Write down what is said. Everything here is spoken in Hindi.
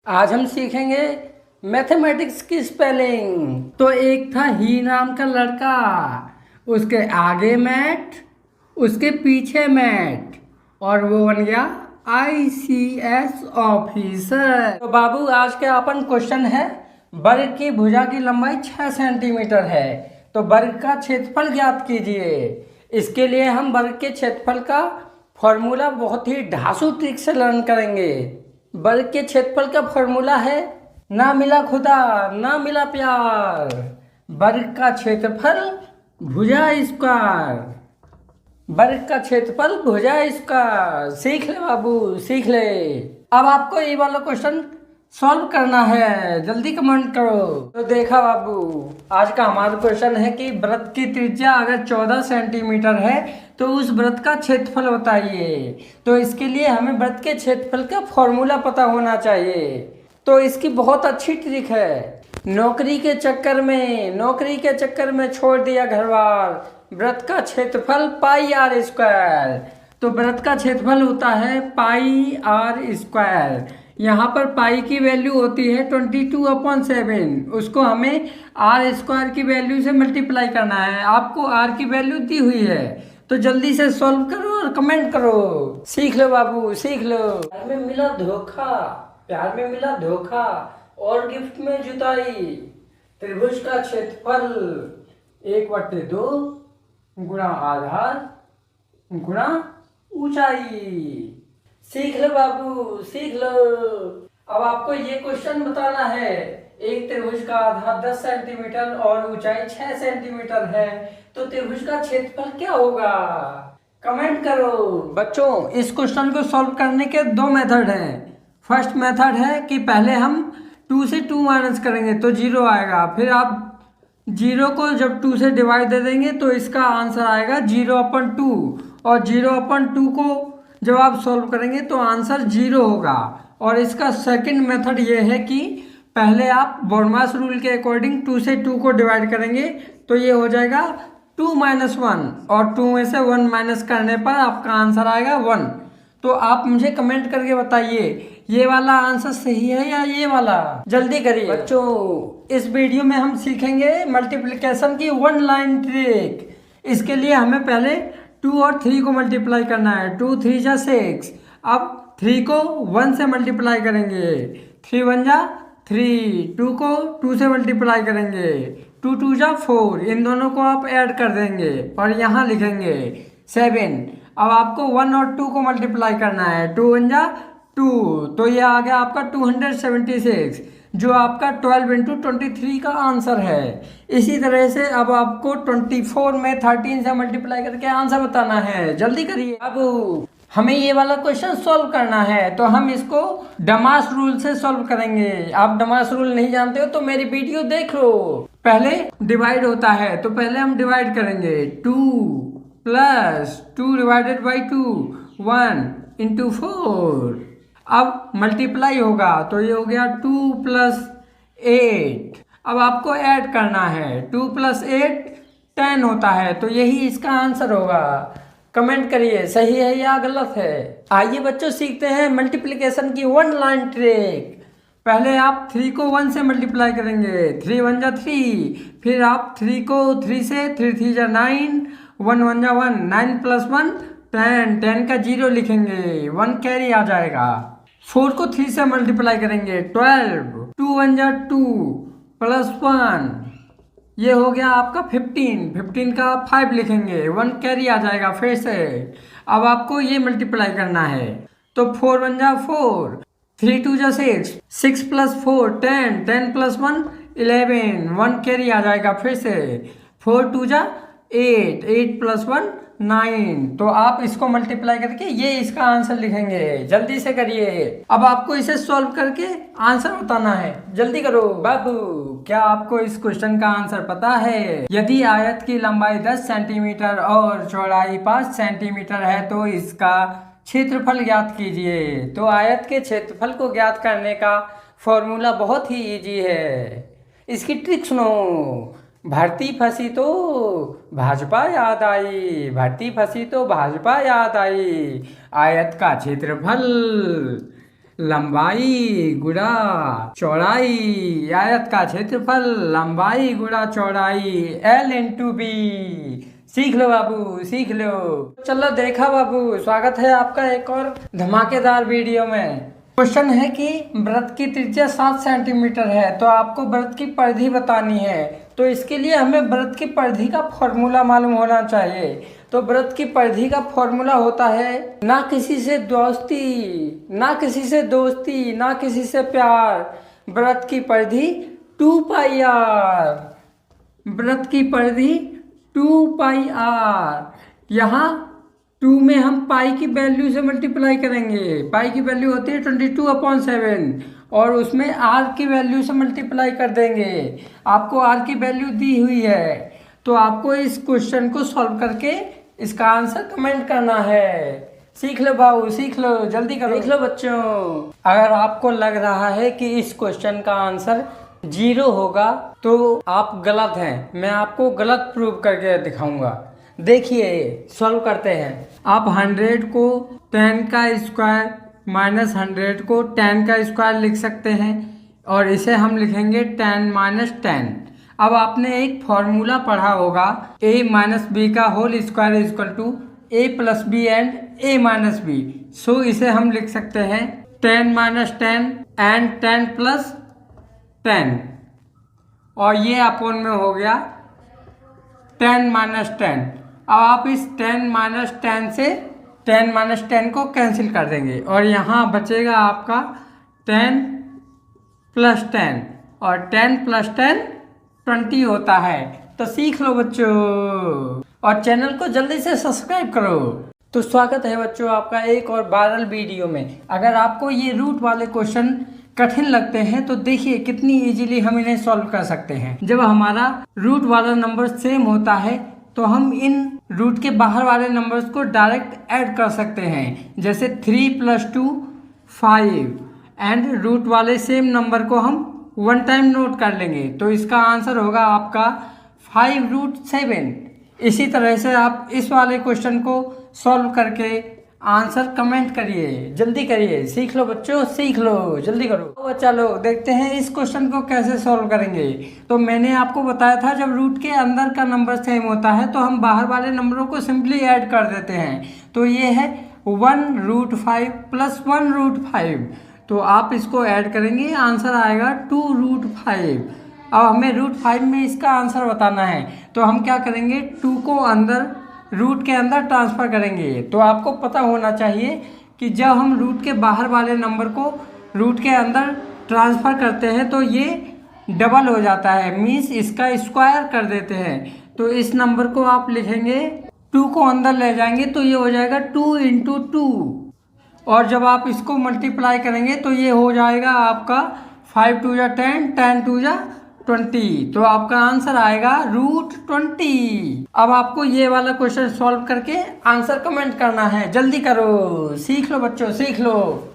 आज हम सीखेंगे मैथमेटिक्स की स्पेलिंग। तो एक था ही नाम का लड़का, उसके आगे मैट, उसके पीछे मैट, और वो बन गया ICS ऑफिसर। तो बाबू आज के अपन क्वेश्चन है, वर्ग की भुजा की लंबाई 6 सेंटीमीटर है, तो वर्ग का क्षेत्रफल ज्ञात कीजिए। इसके लिए हम वर्ग के क्षेत्रफल का फॉर्मूला बहुत ही ढांसू ट्रिक से लर्न करेंगे। वर्ग के क्षेत्रफल का फॉर्मूला है, ना मिला खुदा ना मिला प्यार, वर्ग का क्षेत्रफल भुजा स्क्वायर। वर्ग का क्षेत्रफल भुजा स्क्वायर। सीख ले बाबू, सीख ले। अब आपको ये वाला क्वेश्चन सॉल्व करना है, जल्दी कमेंट करो। तो देखा बाबू, आज का हमारा क्वेश्चन है कि वृत्त की त्रिज्या अगर 14 सेंटीमीटर है तो उस वृत्त का क्षेत्रफल बताइए। तो इसके लिए हमें वृत्त के क्षेत्रफल का फॉर्मूला पता होना चाहिए। तो इसकी बहुत अच्छी ट्रिक है। नौकरी के चक्कर में छोड़ दिया घर बार, वृत्त का क्षेत्रफल पाई आर स्क्वायर। तो वृत्त का क्षेत्रफल होता है पाई आर स्क्वायर। यहाँ पर पाई की वैल्यू होती है 22/7, उसको हमें आर स्क्वायर की वैल्यू से मल्टीप्लाई करना है। आपको आर की वैल्यू दी हुई है, तो जल्दी से सॉल्व करो और कमेंट करो। सीख लो बाबू, सीख लो। प्यार में मिला धोखा और गिफ्ट में जुताई। त्रिभुज का क्षेत्रफल 1/2 गुणा आधार गुणा ऊंचाई। सीख लो बाबू, सीख लो। अब आपको ये क्वेश्चन बताना है, एक त्रिभुज का आधार 10 सेंटीमीटर और ऊंचाई 6 सेंटीमीटर है, तो त्रिभुज का क्षेत्रफल क्या होगा? कमेंट करो। बच्चों, इस क्वेश्चन को सॉल्व करने के दो मेथड हैं। फर्स्ट मेथड है कि पहले हम 2 से 2 माइनस करेंगे तो 0 आएगा, फिर आप 0 को जब 2 से डिवाइड दे देंगे तो इसका आंसर आएगा 0/2, और 0/2 को जब आप सॉल्व करेंगे तो आंसर 0 होगा। और इसका सेकंड मेथड ये है कि पहले आप बोर्नमास रूल के अकॉर्डिंग 2 से 2 को डिवाइड करेंगे तो ये हो जाएगा 2 - 1, और 2 में से 1 माइनस करने पर आपका आंसर आएगा 1। तो आप मुझे कमेंट करके बताइए, ये वाला आंसर सही है या ये वाला? जल्दी करिए बच्चों। इस वीडियो में हम सीखेंगे मल्टीप्लिकेशन की 1 लाइन ट्रिक। इसके लिए हमें पहले 2 और 3 को मल्टीप्लाई करना है। 2 3 जा 6। अब 3 को 1 से मल्टीप्लाई करेंगे, 3 1 जा 3। 2 को 2 से मल्टीप्लाई करेंगे, 2 2 जा 4। इन दोनों को आप ऐड कर देंगे और यहाँ लिखेंगे 7। अब आपको 1 और 2 को मल्टीप्लाई करना है, 2 1 जा 2, तो ये आ गया आपका 276, जो आपका 12 × 23 का आंसर है। इसी तरह से अब आपको 24 में 13 से मल्टीप्लाई करके आंसर बताना है। जल्दी करिए। अब हमें ये वाला क्वेश्चन सॉल्व करना है, तो हम इसको डमास रूल से सॉल्व करेंगे। आप डमास रूल नहीं जानते हो तो मेरी वीडियो देख लो। पहले डिवाइड होता है, तो पहले हम डिवाइड करेंगे। 2 + 2 ÷ 2 1 × 4। अब मल्टीप्लाई होगा तो ये हो गया 2 + 8। अब आपको ऐड करना है, 2 + 8 10 होता है, तो यही इसका आंसर होगा। कमेंट करिए सही है या गलत है। आइए बच्चों, सीखते हैं मल्टीप्लिकेशन की 1 लाइन ट्रिक। पहले आप 3 को 1 से मल्टीप्लाई करेंगे, 3 1 जा 3। फिर आप 3 को 3 से 3 3 जा 9, 1 1 जा 1, 9 + 1 10। 10 का 0 लिखेंगे, 1 कैरी आ जाएगा। 4 को 3 से मल्टीप्लाई करेंगे, 12। 2 1 जा 2 + 1, ये हो गया आपका 15। 15 का 5 लिखेंगे, 1 कैरी आ जाएगा फिर से। अब आपको ये मल्टीप्लाई करना है, तो 4 1 जा 4, 3 2 जा 6, 6 + 4 10, 10 + 1 11, 1 कैरी आ जाएगा फिर से। 4 2 जा 8, 8 + 1 9। तो आप इसको मल्टीप्लाई करके ये इसका आंसर लिखेंगे। जल्दी से करिए। अब आपको इसे सॉल्व करके आंसर बताना है, जल्दी करो। बाबू, क्या आपको इस क्वेश्चन का आंसर पता है? यदि आयत की लंबाई 10 सेंटीमीटर और चौड़ाई 5 सेंटीमीटर है तो इसका क्षेत्रफल ज्ञात कीजिए। तो आयत के क्षेत्रफल को ज्ञात करने का फॉर्मूला बहुत ही इजी है। इसकी ट्रिक सुनो। भर्ती फंसी तो भाजपा याद आई, भर्ती फंसी तो भाजपा याद आई। आयत का क्षेत्रफल लंबाई गुणा चौड़ाई, आयत का क्षेत्रफल लंबाई गुणा चौड़ाई L/B। सीख लो बाबू, सीख लो। चलो देखा बाबू, स्वागत है आपका एक और धमाकेदार वीडियो में। क्वेश्चन है कि वृत्त की त्रिज्या 7 सेंटीमीटर है, तो आपको वृत्त की परिधि बतानी है। तो इसके लिए हमें वृत्त की परिधि का फॉर्मूला मालूम होना चाहिए। तो वृत्त की परिधि का फॉर्मूला होता है, ना किसी से दोस्ती, ना किसी से दोस्ती, ना किसी से प्यार, वृत्त की परिधि 2πr। वृत्त की परिधि 2πr। यहाँ 2 में हम पाई की वैल्यू से मल्टीप्लाई करेंगे। पाई की वैल्यू होती है 22/7 और उसमें आर की वैल्यू से मल्टीप्लाई कर देंगे। आपको आर की वैल्यू दी हुई है, तो आपको इस क्वेश्चन को सॉल्व करके इसका आंसर कमेंट करना है। सीख लो बाबू, सीख लो, जल्दी करो। सीख लो बच्चों। अगर आपको लग रहा है कि इस क्वेश्चन का आंसर 0 होगा तो आप गलत हैं। मैं आपको गलत प्रूव करके दिखाऊंगा। देखिए, सॉल्व करते हैं। आप 100 को 10 का स्क्वायर माइनस 100 को 10 का स्क्वायर लिख सकते हैं और इसे हम लिखेंगे 10 माइनस 10। अब आपने एक फॉर्मूला पढ़ा होगा, a माइनस बी का whole square is equal to a plus B and a minus B. So इसे हम लिख सकते हैं 10 माइनस 10 एंड 10 प्लस 10 और ये अपोन में हो गया 10 माइनस 10। अब आप इस 10 माइनस 10 से 10 माइनस 10 को कैंसिल कर देंगे और यहाँ बचेगा आपका 10 प्लस 10 और 10 प्लस 10 20 होता है। तो सीख लो बच्चों और चैनल को जल्दी से सब्सक्राइब करो। तो स्वागत है बच्चों आपका एक और वायरल वीडियो में। अगर आपको ये रूट वाले क्वेश्चन कठिन लगते हैं तो देखिए कितनी इजीली हम इन्हें सॉल्व कर सकते हैं। जब हमारा रूट वाला नंबर सेम होता है तो हम इन रूट के बाहर वाले नंबर्स को डायरेक्ट ऐड कर सकते हैं। जैसे 3 + 2 5 एंड रूट वाले सेम नंबर को हम 1 टाइम नोट कर लेंगे, तो इसका आंसर होगा आपका 5√7। इसी तरह से आप इस वाले क्वेश्चन को सॉल्व करके आंसर कमेंट करिए, जल्दी करिए। सीख लो बच्चों, सीख लो, जल्दी करो। तो बच्चा लोग देखते हैं इस क्वेश्चन को कैसे सॉल्व करेंगे। तो मैंने आपको बताया था जब रूट के अंदर का नंबर सेम होता है तो हम बाहर वाले नंबरों को सिंपली ऐड कर देते हैं। तो ये है 1√5 + 1√5। तो आप इसको ऐड करेंगे, आंसर आएगा 2√5। अब हमें √5 में इसका आंसर बताना है, तो हम क्या करेंगे, 2 को अंदर रूट के अंदर ट्रांसफ़र करेंगे। तो आपको पता होना चाहिए कि जब हम रूट के बाहर वाले नंबर को रूट के अंदर ट्रांसफ़र करते हैं तो ये डबल हो जाता है, मीन्स इसका स्क्वायर कर देते हैं। तो इस नंबर को आप लिखेंगे, 2 को अंदर ले जाएंगे तो ये हो जाएगा 2 × 2 और जब आप इसको मल्टीप्लाई करेंगे तो ये हो जाएगा आपका 5 × 2 = 10, 10 × 2 = 20। तो आपका आंसर आएगा √20। अब आपको ये वाला क्वेश्चन सॉल्व करके आंसर कमेंट करना है, जल्दी करो। सीख लो बच्चों, सीख लो।